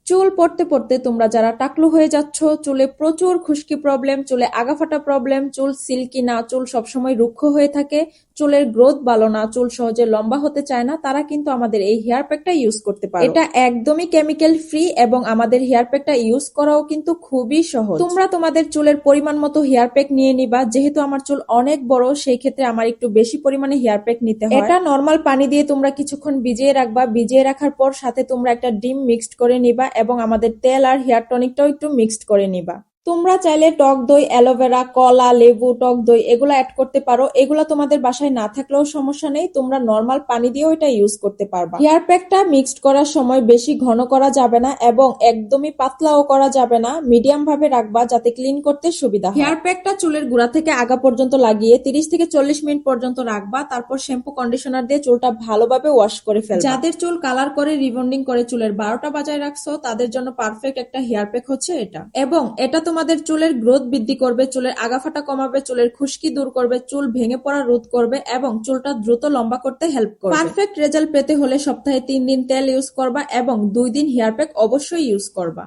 চুল পড়তে পড়তে তোমরা যারা টাকলু হয়ে যাচ্ছ, চুলে প্রচুর খুশকি প্রবলেম, চুলে আগাফাটা প্রবলেম, চুল সিল্কি না, চুল সবসময় রুক্ষ হয়ে থাকে, চুলের গ্রোথ ভালো না, চুল সহজে লম্বা হতে চায় না, তারা কিন্তু আমাদের এই হেয়ার প্যাকটা ইউজ করতে পারো। এটা একদমই কেমিক্যাল ফ্রি এবং আমাদের হেয়ার প্যাকটা ইউজ করাও কিন্তু খুবই সহজ। তোমরা তোমাদের চুলের পরিমাণ মতো হেয়ার প্যাক নিয়ে নিবা। যেহেতু আমার চুল অনেক বড়, সেই ক্ষেত্রে আমার একটু বেশি পরিমাণে হেয়ার প্যাক নিতে হয়। এটা নর্মাল পানি দিয়ে তোমরা কিছুক্ষণ ভিজিয়ে রাখবা। ভিজিয়ে রাখার পর সাথে তোমরা একটা ডিম মিক্সড করে নিবা এবং আমাদের তেল আর হেয়ার টনিকটাও একটু মিক্সড করে নিবা। তোমরা চাইলে টক দই, অ্যালোভেরা, কলা, লেবু, টক দই এগুলো অ্যাড করতে পারো। এগুলো তোমাদের বাসায় না থাকলেও সমস্যা নেই, তোমরা নর্মাল পানি দিয়েও এটা ইউজ করতে পারবা। হেয়ার প্যাকটা মিক্সড করার সময় বেশি ঘন করা যাবে না এবং একদমই পাতলাও করা যাবে না, মিডিয়াম ভাবে রাখবা যাতে ক্লিন করতে সুবিধা হয়। হেয়ার প্যাকটা চুলের গোড়া থেকে আগা পর্যন্ত লাগিয়ে 30 থেকে 40 মিনিট পর্যন্ত রাখবা। তারপর শ্যাম্পু কন্ডিশনার দিয়ে চুলটা ভালোভাবে ওয়াশ করে ফেলবা। যাদের চুল কালার করে রিবন্ডিং করে চুলের 12টা বাজায় রাখছো, তাদের জন্য পারফেক্ট একটা হেয়ার প্যাক হচ্ছে এটা। এবং এটা তোমাদের চুলের গ্রোথ বৃদ্ধি করবে, চুলের আগাফাটা কমাবে, চুলের খুশকি দূর করবে, চুল ভেঙে পড়া রোধ করবে এবং চুলটা দ্রুত লম্বা করতে হেল্প করবে। পারফেক্ট রেজাল্ট পেতে হলে সপ্তাহে 3 দিন তেল ইউজ করবা এবং 2 দিন হেয়ার প্যাক অবশ্যই ইউজ করবা।